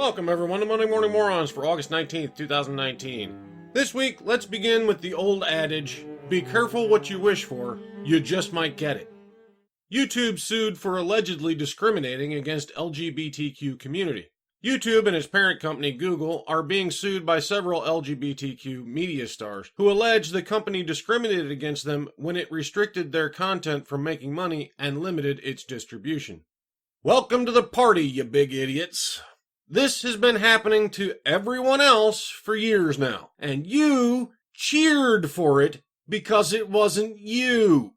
Welcome everyone to Monday Morning Morons for August 19th, 2019. This week, let's begin with the old adage, be careful what you wish for, you just might get it. YouTube sued for allegedly discriminating against LGBTQ community. YouTube and its parent company Google are being sued by several LGBTQ media stars who allege the company discriminated against them when it restricted their content from making money and limited its distribution. Welcome to the party, you big idiots. This has been happening to everyone else for years now, and you cheered for it because it wasn't you.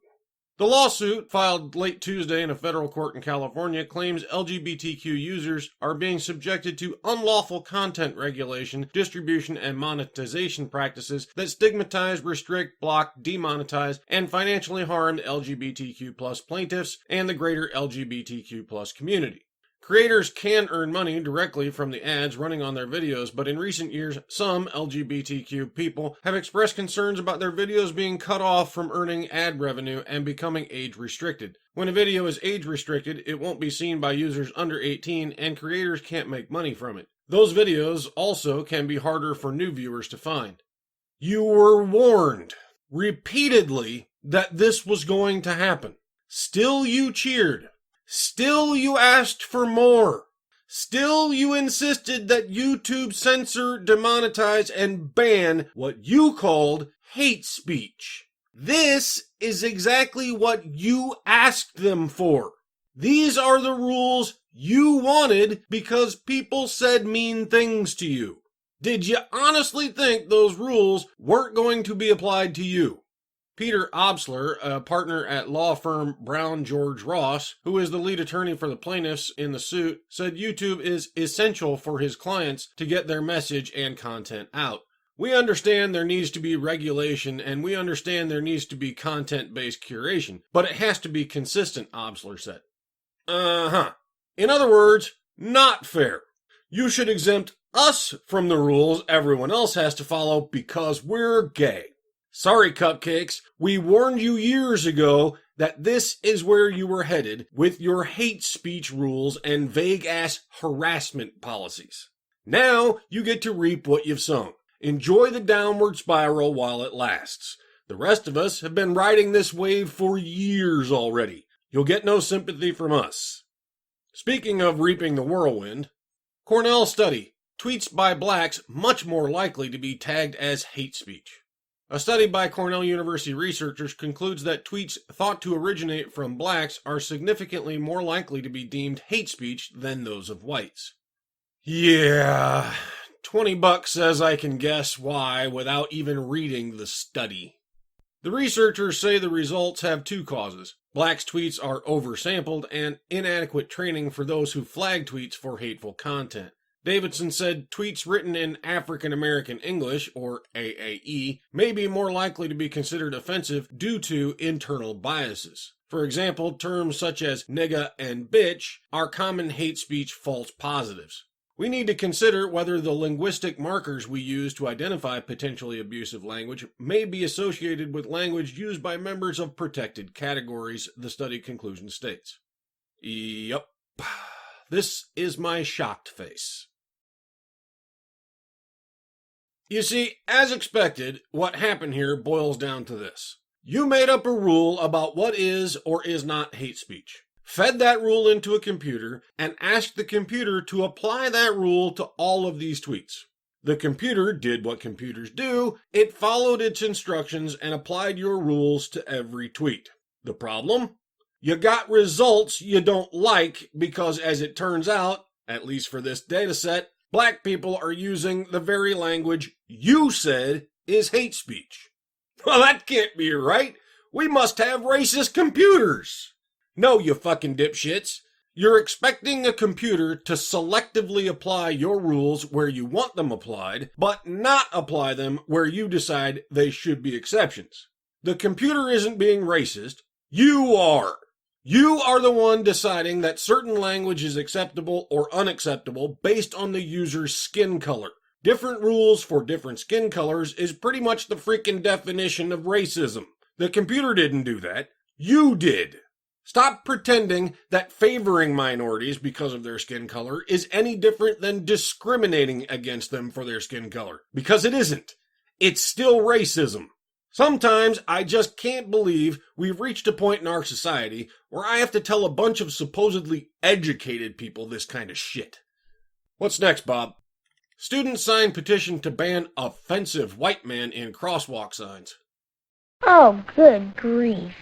The lawsuit, filed late Tuesday in a federal court in California, claims LGBTQ users are being subjected to unlawful content regulation, distribution, and monetization practices that stigmatize, restrict, block, demonetize, and financially harm LGBTQ+ plaintiffs and the greater LGBTQ+ community. Creators can earn money directly from the ads running on their videos, but in recent years, some LGBTQ people have expressed concerns about their videos being cut off from earning ad revenue and becoming age-restricted. When a video is age-restricted, it won't be seen by users under 18, and creators can't make money from it. Those videos also can be harder for new viewers to find. You were warned repeatedly that this was going to happen. Still you cheered. Still you asked for more. Still you insisted that YouTube censor, demonetize, and ban what you called hate speech. This is exactly what you asked them for. These are the rules you wanted because people said mean things to you. Did you honestly think those rules weren't going to be applied to you? Peter Obsler, a partner at law firm Brown George Ross, who is the lead attorney for the plaintiffs in the suit, said YouTube is essential for his clients to get their message and content out. We understand there needs to be regulation and we understand there needs to be content-based curation, but it has to be consistent, Obsler said. In other words, not fair. You should exempt us from the rules everyone else has to follow because we're gay. Sorry, cupcakes, we warned you years ago that this is where you were headed with your hate speech rules and vague-ass harassment policies. Now you get to reap what you've sown. Enjoy the downward spiral while it lasts. The rest of us have been riding this wave for years already. You'll get no sympathy from us. Speaking of reaping the whirlwind, Cornell Study, tweets by blacks much more likely to be tagged as hate speech. A study by Cornell University researchers concludes that tweets thought to originate from blacks are significantly more likely to be deemed hate speech than those of whites. Yeah, $20 says I can guess why without even reading the study. The researchers say the results have two causes. Blacks' tweets are oversampled and inadequate training for those who flag tweets for hateful content. Davidson said tweets written in African American English, or AAE, may be more likely to be considered offensive due to internal biases. For example, terms such as nigga and bitch are common hate speech false positives. We need to consider whether the linguistic markers we use to identify potentially abusive language may be associated with language used by members of protected categories, the study conclusion states. Yup. This is my shocked face. You see, as expected, what happened here boils down to this. You made up a rule about what is or is not hate speech, fed that rule into a computer, and asked the computer to apply that rule to all of these tweets. The computer did what computers do. It followed its instructions and applied your rules to every tweet. The problem? You got results you don't like because, as it turns out, at least for this data set, black people are using the very language you said is hate speech. Well, that can't be right. We must have racist computers. No, you fucking dipshits. You're expecting a computer to selectively apply your rules where you want them applied, but not apply them where you decide they should be exceptions. The computer isn't being racist. You are. You are the one deciding that certain language is acceptable or unacceptable based on the user's skin color. Different rules for different skin colors is pretty much the freaking definition of racism. The computer didn't do that. You did. Stop pretending that favoring minorities because of their skin color is any different than discriminating against them for their skin color. Because it isn't. It's still racism. Sometimes I just can't believe we've reached a point in our society where I have to tell a bunch of supposedly educated people this kind of shit. What's next, Bob? Students sign petition to ban offensive white man in crosswalk signs. Oh, good grief.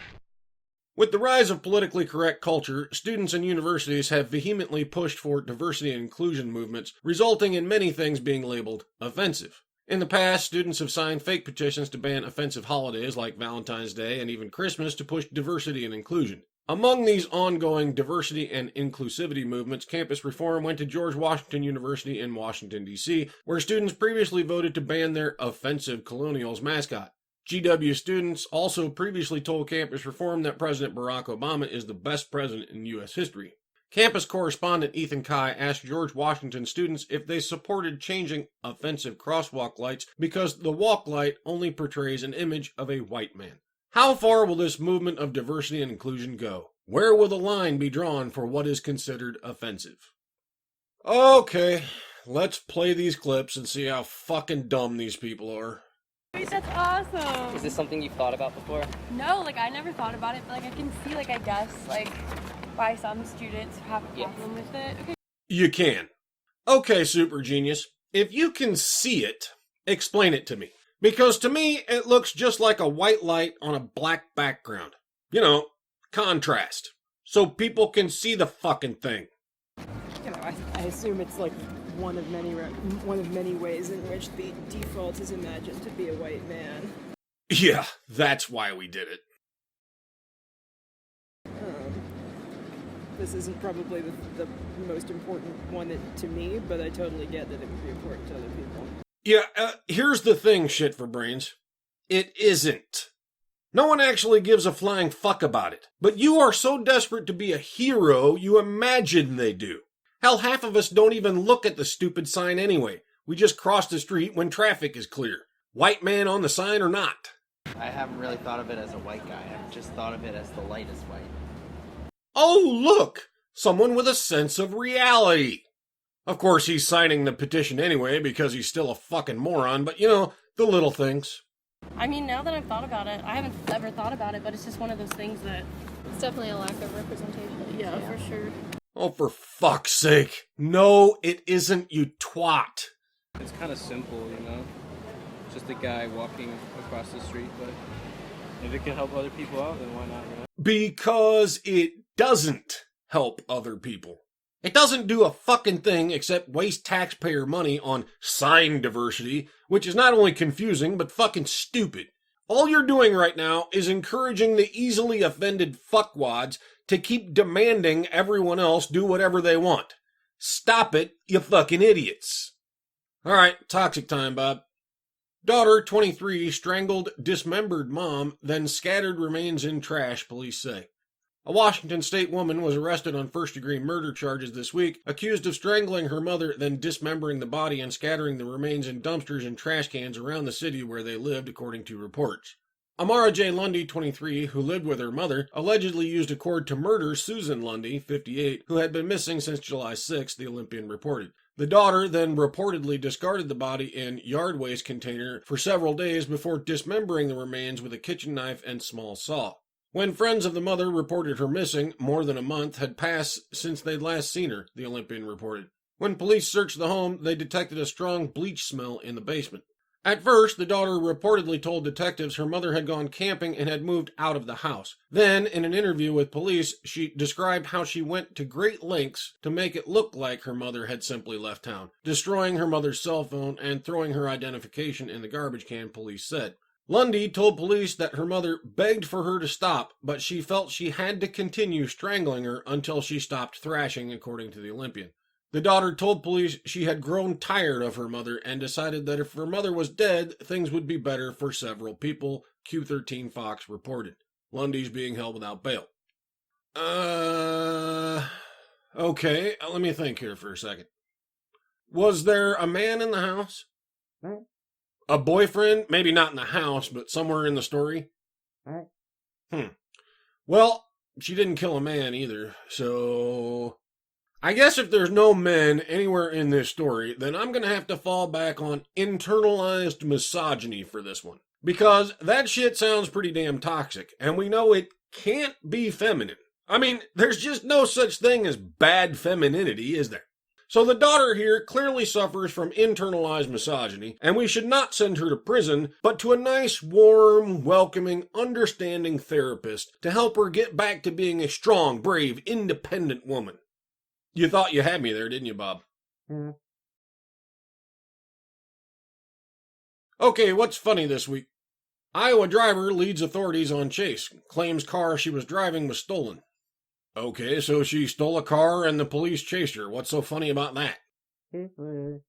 With the rise of politically correct culture, students and universities have vehemently pushed for diversity and inclusion movements, resulting in many things being labeled offensive. In the past, students have signed fake petitions to ban offensive holidays like Valentine's Day and even Christmas to push diversity and inclusion. Among these ongoing diversity and inclusivity movements, campus reform went to George Washington University in Washington, D.C., where students previously voted to ban their offensive Colonials mascot. GW students also previously told campus reform that President Barack Obama is the best president in U.S. history. Campus correspondent Ethan Kai asked George Washington students if they supported changing offensive crosswalk lights because the walk light only portrays an image of a white man. How far will this movement of diversity and inclusion go? Where will the line be drawn for what is considered offensive? Okay, let's play these clips and see how fucking dumb these people are. That's awesome. Is this something you've thought about before? No, I never thought about it, but I can see, I guess, why some students have a problem with it. Okay. You can. Okay, super genius. If you can see it, explain it to me. Because to me, it looks just like a white light on a black background. You know, contrast. So people can see the fucking thing. I assume it's one of many ways in which the default is imagined to be a white man. Yeah, that's why we did it. This isn't probably the most important one to me, but I totally get that it would be important to other people. Yeah, here's the thing, shit for brains. It isn't. No one actually gives a flying fuck about it. But you are so desperate to be a hero, you imagine they do. Hell, half of us don't even look at the stupid sign anyway. We just cross the street when traffic is clear. White man on the sign or not. I haven't really thought of it as a white guy. I've just thought of it as the light is white. Oh, look! Someone with a sense of reality. Of course, he's signing the petition anyway because he's still a fucking moron, but the little things. I mean, now that I've thought about it, I haven't ever thought about it, but it's just one of those things that... It's definitely a lack of representation. Yeah, for sure. Oh, for fuck's sake. No, it isn't, you twat. It's kind of simple, just a guy walking across the street, but if it can help other people out, then why not, Because it doesn't help other people. It doesn't do a fucking thing except waste taxpayer money on sign diversity, which is not only confusing, but fucking stupid. All you're doing right now is encouraging the easily offended fuckwads to keep demanding everyone else do whatever they want. Stop it, you fucking idiots. Alright, toxic time, Bob. Daughter, 23, strangled, dismembered mom, then scattered remains in trash, police say. A Washington state woman was arrested on first-degree murder charges this week, accused of strangling her mother, then dismembering the body and scattering the remains in dumpsters and trash cans around the city where they lived, according to reports. Amara J. Lundy, 23, who lived with her mother, allegedly used a cord to murder Susan Lundy, 58, who had been missing since July 6, the Olympian reported. The daughter then reportedly discarded the body in yard waste container for several days before dismembering the remains with a kitchen knife and small saw. When friends of the mother reported her missing, more than a month had passed since they'd last seen her, the Olympian reported. When police searched the home, they detected a strong bleach smell in the basement. At first, the daughter reportedly told detectives her mother had gone camping and had moved out of the house. Then, in an interview with police, she described how she went to great lengths to make it look like her mother had simply left town, destroying her mother's cell phone and throwing her identification in the garbage can, police said. Lundy told police that her mother begged for her to stop, but she felt she had to continue strangling her until she stopped thrashing, according to the Olympian. The daughter told police she had grown tired of her mother and decided that if her mother was dead, things would be better for several people, Q13 Fox reported. Lundy's being held without bail. Okay, let me think here for a second. Was there a man in the house? A boyfriend? Maybe not in the house, but somewhere in the story? Well, she didn't kill a man either, so I guess if there's no men anywhere in this story, then I'm going to have to fall back on internalized misogyny for this one. Because that shit sounds pretty damn toxic, and we know it can't be feminine. I mean, there's just no such thing as bad femininity, is there? So the daughter here clearly suffers from internalized misogyny, and we should not send her to prison, but to a nice, warm, welcoming, understanding therapist to help her get back to being a strong, brave, independent woman. You thought you had me there, didn't you, Bob? Okay, what's funny this week? Iowa driver leads authorities on chase, claims car she was driving was stolen. Okay, so she stole a car and the police chased her. What's so funny about that? An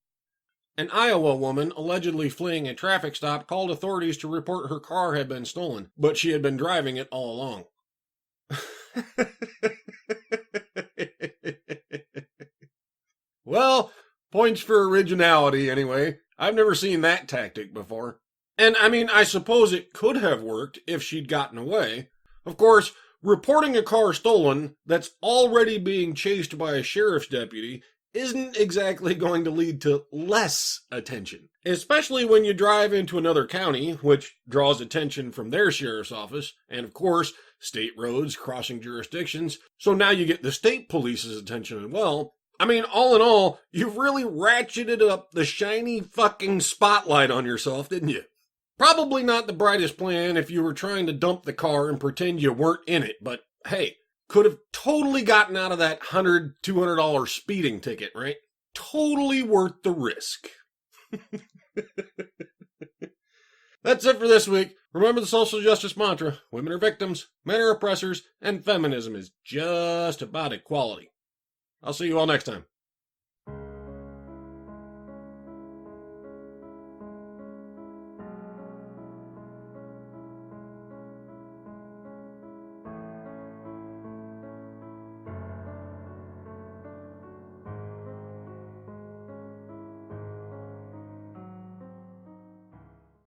Iowa woman allegedly fleeing a traffic stop called authorities to report her car had been stolen, but she had been driving it all along. Well, points for originality anyway. I've never seen that tactic before. And I mean, I suppose it could have worked if she'd gotten away. Of course, reporting a car stolen that's already being chased by a sheriff's deputy isn't exactly going to lead to less attention. Especially when you drive into another county, which draws attention from their sheriff's office, and of course, state roads crossing jurisdictions, so now you get the state police's attention as well. I mean, all in all, you've really ratcheted up the shiny fucking spotlight on yourself, didn't you? Probably not the brightest plan if you were trying to dump the car and pretend you weren't in it, but hey, could have totally gotten out of that $100, $200 speeding ticket, right? Totally worth the risk. That's it for this week. Remember the social justice mantra: women are victims, men are oppressors, and feminism is just about equality. I'll see you all next time.